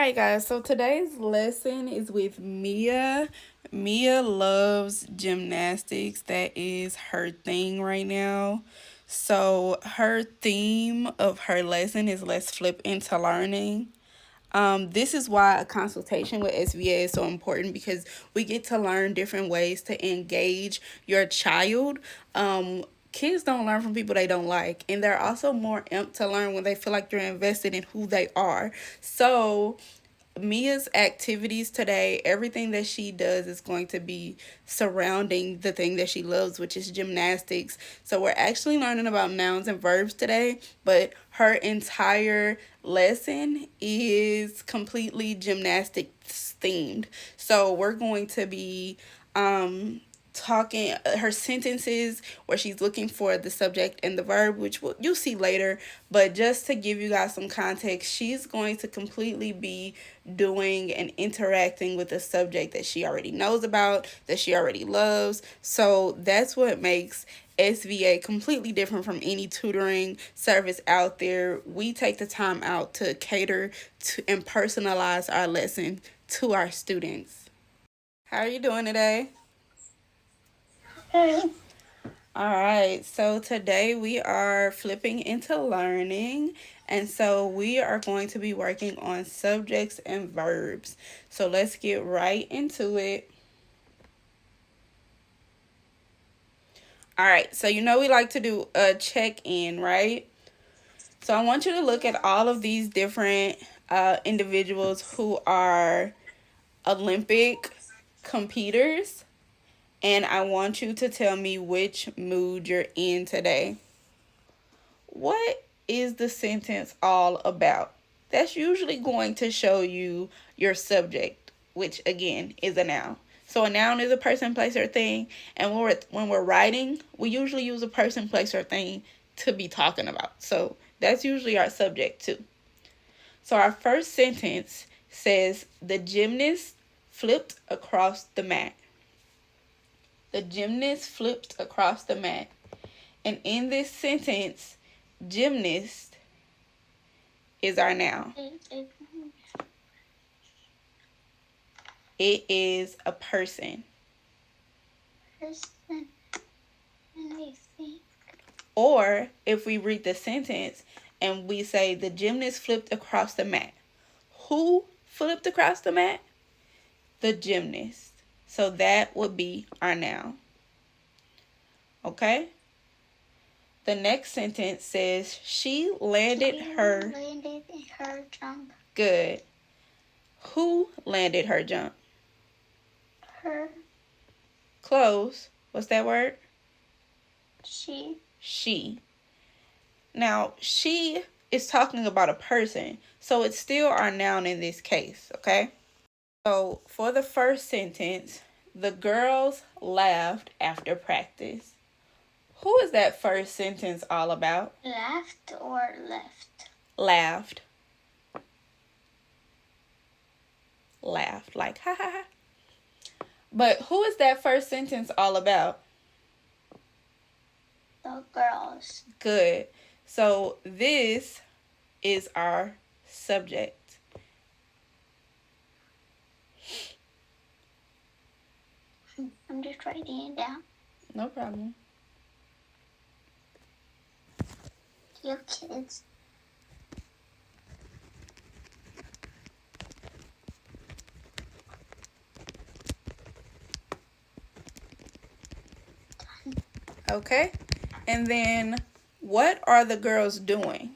Alright guys, so today's lesson is with Mia. Mia loves gymnastics. That is her thing right now. So her theme of her lesson is let's flip into learning. This is why a consultation with SVA is so important because we get to learn different ways to engage your child. Kids don't learn from people they don't like, and they're also more amped to learn when they feel like you're invested in who they are. So Mia's activities today, everything that she does is going to be surrounding the thing that she loves, which is gymnastics. So we're actually learning about nouns and verbs today, but her entire lesson is completely gymnastics themed. So we're going to be talking her sentences where she's looking for the subject and the verb, which you'll see later. But just to give you guys some context, she's going to completely be doing and interacting with a subject that she already knows about, that she already loves. So that's what makes SVA completely different from any tutoring service out there. We take the time out to cater to and personalize our lesson to our students. How are you doing today? Okay. All right, so today we are flipping into learning, and so we are going to be working on subjects and verbs. So let's get right into it. All right, so we like to do a check-in, right? So I want you to look at all of these different individuals who are Olympic competitors, and I want you to tell me which mood you're in today. What is the sentence all about? That's usually going to show you your subject, which again is a noun. So a noun is a person, place, or thing, and when we're writing, we usually use a person, place, or thing to be talking about. So that's usually our subject too. So our first sentence says the gymnast flipped across the mat. The gymnast flipped across the mat. And in this sentence, gymnast is our noun. It is a person. Or if we read the sentence and we say the gymnast flipped across the mat. Who flipped across the mat? The gymnast. So that would be our noun. Okay? The next sentence says she landed her jump. Good. Who landed her jump? Her. Close. What's that word? She. She. Now, she is talking about a person, so it's still our noun in this case, okay? So, for the first sentence, the girls laughed after practice. Who is that first sentence all about? Laughed or left? Laughed. Laughed, like ha ha ha. But who is that first sentence all about? The girls. Good. So this is our subject. I'm just writing it down. No problem. Your kids. Okay. And then what are the girls doing?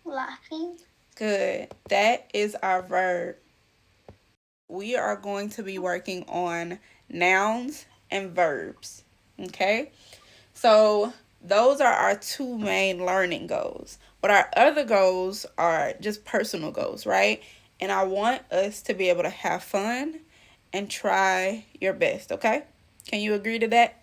Laughing. Good. That is our verb. We are going to be working on nouns and verbs. Okay? So those are our two main learning goals. But our other goals are just personal goals, right? And I want us to be able to have fun and try your best, okay? Can you agree to that?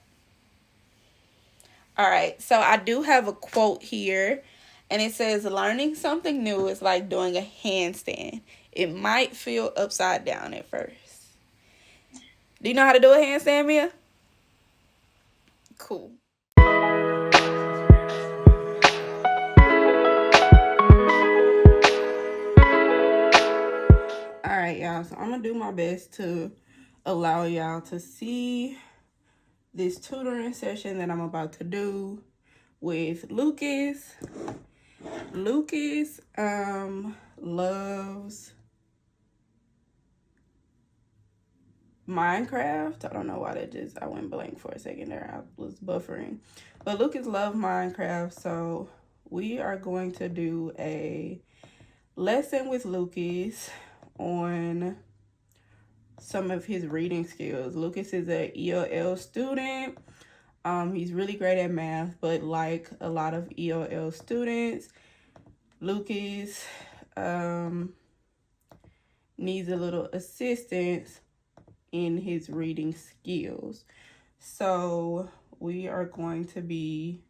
All right, so I do have a quote here, and it says, learning something new is like doing a handstand. It might feel upside down at first. Do you know how to do a handstand, Mia? Cool. All right, y'all. So I'm gonna do my best to allow y'all to see this tutoring session that I'm about to do with Lucas. Lucas loves Minecraft. I don't know why I went blank for a second there. I was buffering. But Lucas loves Minecraft, so we are going to do a lesson with Lucas on some of his reading skills. Lucas is an ELL student. He's really great at math, but like a lot of ELL students, Lucas needs a little assistance in his reading skills. So we are going to be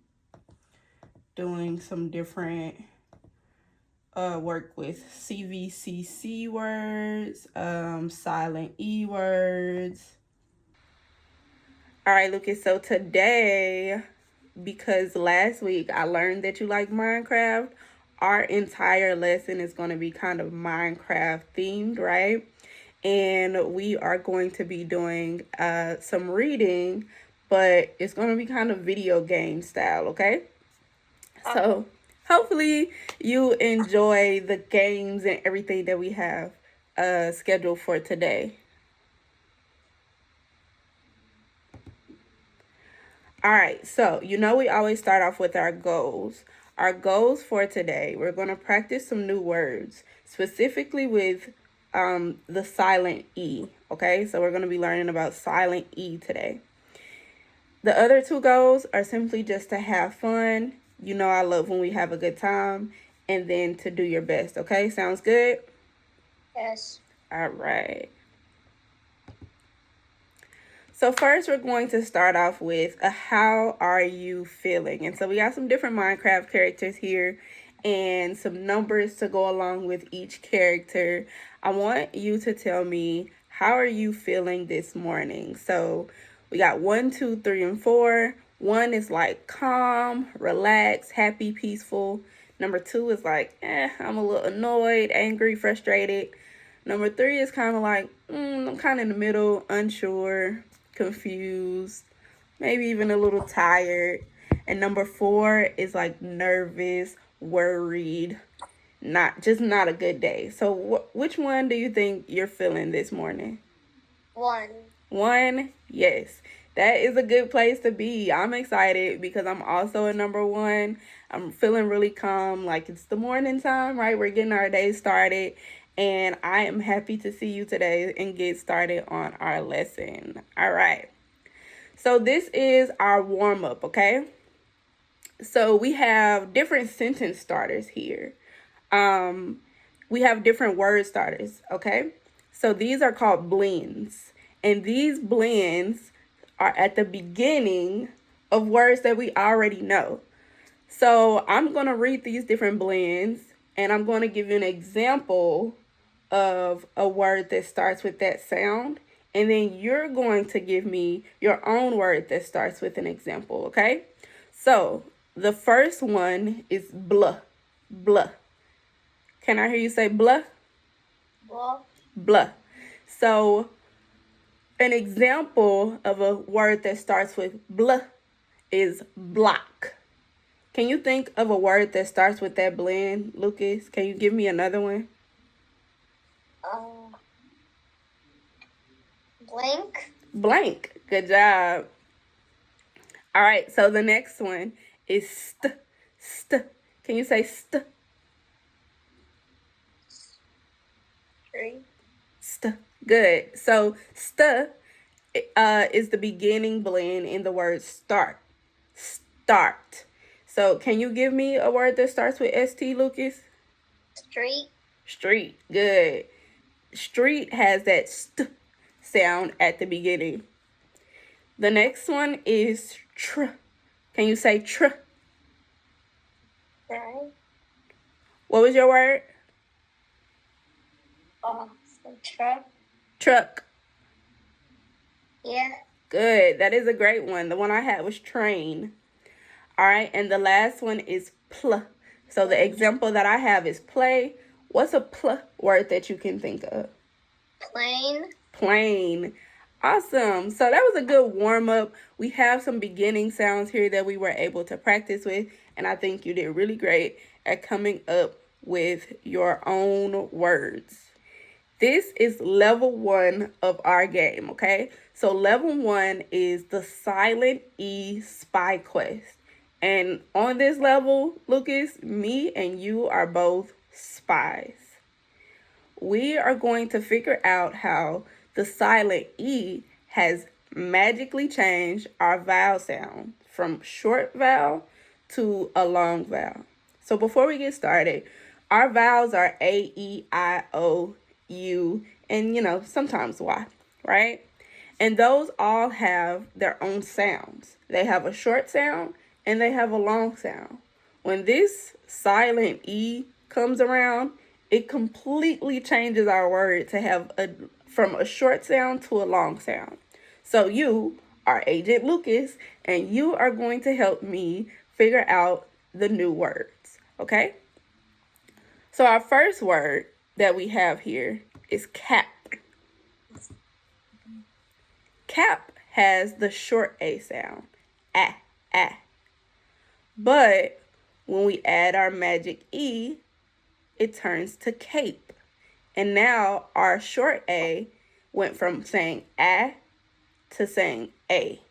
doing some different work with CVCC words, silent E words. All right, Lucas, so today, because last week I learned that you like Minecraft, our entire lesson is going to be kind of Minecraft themed, right? And we are going to be doing some reading, but it's going to be kind of video game style, okay? So hopefully you enjoy the games and everything that we have scheduled for today. All right, so we always start off with our goals. Our goals for today, we're going to practice some new words, specifically with the silent E, okay? So we're going to be learning about silent E today. The other two goals are simply just to have fun. I love when we have a good time, and then to do your best, okay? Sounds good? Yes. All right. So first we're going to start off with a how are you feeling? And so we got some different Minecraft characters here and some numbers to go along with each character. I want you to tell me, how are you feeling this morning? So we got 1, 2, 3, and 4. 1 is like calm, relaxed, happy, peaceful. Number 2 is like, I'm a little annoyed, angry, frustrated. Number 3 is kind of like, I'm kind of in the middle, unsure, confused, maybe even a little tired. And number 4 is like nervous, worried, not a good day. So which one do you think you're feeling this morning? 1. 1, yes. That is a good place to be. I'm excited because I'm also a number 1. I'm feeling really calm, like it's the morning time, right? We're getting our day started. And I am happy to see you today and get started on our lesson. All right. So this is our warm-up, okay? So we have different sentence starters here. We have different word starters, okay? So these are called blends. And these blends are at the beginning of words that we already know. So I'm going to read these different blends and I'm going to give you an example of a word that starts with that sound. And then you're going to give me your own word that starts with an example, okay? So the first one is blah, blah. Can I hear you say blah? Blah. Blah. So an example of a word that starts with blah is block. Can you think of a word that starts with that blend, Lucas? Can you give me another one? Blank. Blank. Good job. All right, so the next one is st. Can you say st? Tree. St. Good. So st is the beginning blend in the word start. Start. So can you give me a word that starts with st, Lucas? Street. Street. Good. Street has that st sound at the beginning. The next one is tr. Can you say tr? Right. What was your word? So truck. Truck. Yeah. Good. That is a great one. The one I had was train. All right. And the last one is pl. So the example that I have is play. What's a pl word that you can think of? Plain. Plain. Awesome. So that was a good warm up. We have some beginning sounds here that we were able to practice with. And I think you did really great at coming up with your own words. This is level 1 of our game, okay? So level 1 is the silent E spy quest. And on this level, Lucas, me and you are both spies. We are going to figure out how the silent E has magically changed our vowel sound from short vowel to a long vowel. So before we get started, our vowels are A, E, I, O, U, and sometimes Y, right? And those all have their own sounds. They have a short sound and they have a long sound. When this silent E comes around, it completely changes our word to have from a short sound to a long sound. So you are Agent Lucas, and you are going to help me figure out the new words, okay? So our first word that we have here is cap. Cap has the short A sound, ah, ah. But when we add our magic E, it turns to cape. And now our short A went from saying ah to saying A.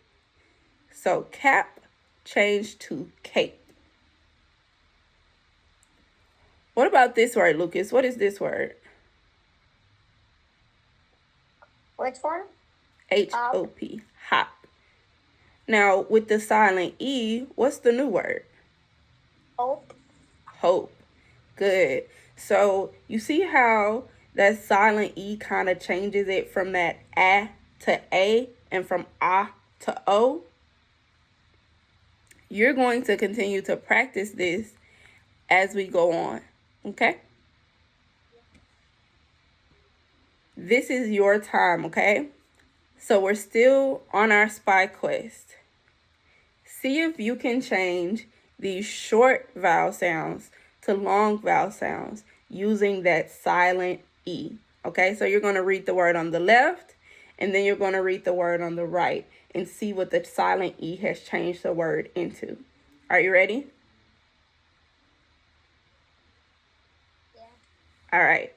So cap changed to cape. What about this word, Lucas? What is this word? Which one? H-O-P, hop. Now, with the silent E, what's the new word? Hope. Hope. Good. So you see how that silent E kind of changes it from that A to A and from A to O? You're going to continue to practice this as we go on, okay? This is your time, okay? So we're still on our spy quest. See if you can change these short vowel sounds to long vowel sounds using that silent E. Okay, so you're going to read the word on the left, and then you're going to read the word on the right and see what the silent E has changed the word into. Are you ready? Yeah. All right.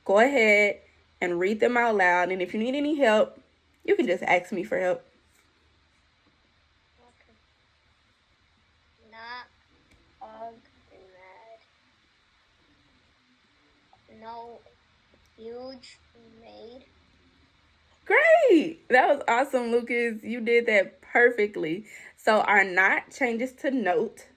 Go ahead and read them out loud, and if you need any help, you can just ask me for help. Okay. Not hug mad. No huge made. Great. That was awesome, Lucas. You did that perfectly. So our not changes to note,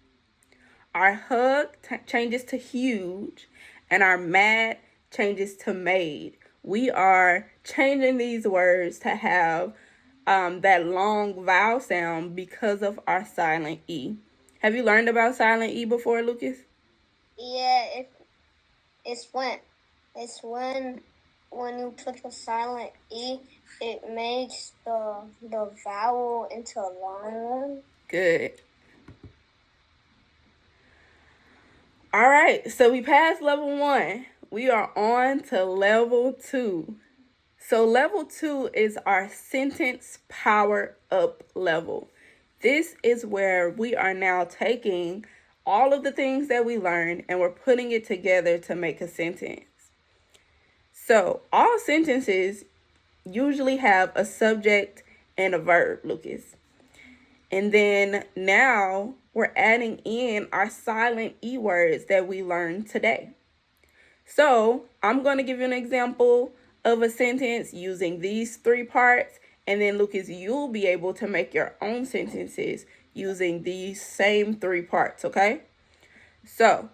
our hug changes to huge, and our mad changes to made. We are changing these words to have that long vowel sound because of our silent E. Have you learned about silent E before, Lucas? Yeah, it's when you put a silent E, it makes the vowel into a long one. Good. All right, so we passed level 1. We are on to level 2. So level 2 is our sentence power up level. This is where we are now taking all of the things that we learned and we're putting it together to make a sentence. So all sentences usually have a subject and a verb, Lucas. And then now we're adding in our silent E words that we learned today. So I'm going to give you an example of a sentence using these 3 parts. And then Lucas, you'll be able to make your own sentences using these same 3 parts, okay? So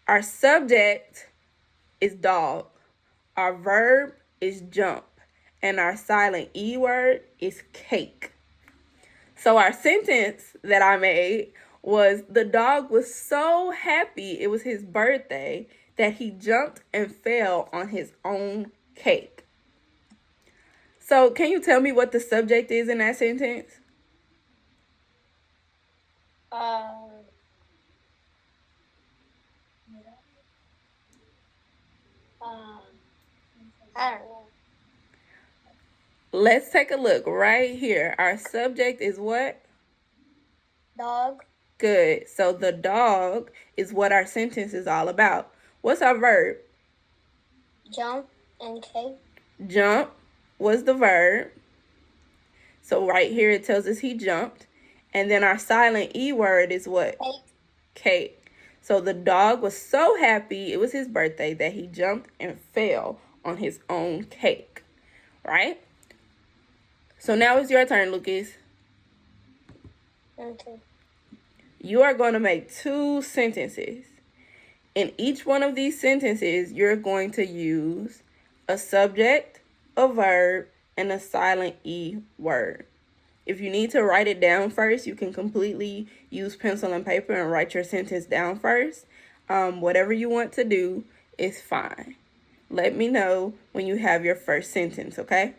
our subject is dog. Our verb is jump. And our silent E word is cake. So our sentence that I made was the dog was so happy it was his birthday that he jumped and fell on his own cake. So can you tell me what the subject is in that sentence? I don't know. Let's take a look right here. Our subject is what? Dog. Good. So the dog is what our sentence is all about. What's our verb? Jump and cake. Jump was the verb. So right here it tells us he jumped. And then our silent E word is what? Cake. Cake. So the dog was so happy it was his birthday that he jumped and fell on his own cake. Right? So now it's your turn, Lucas. Okay. You are going to make 2 sentences. In each one of these sentences, you're going to use a subject, a verb, and a silent E word. If you need to write it down first, you can completely use pencil and paper and write your sentence down first. Whatever you want to do is fine. Let me know when you have your first sentence, okay?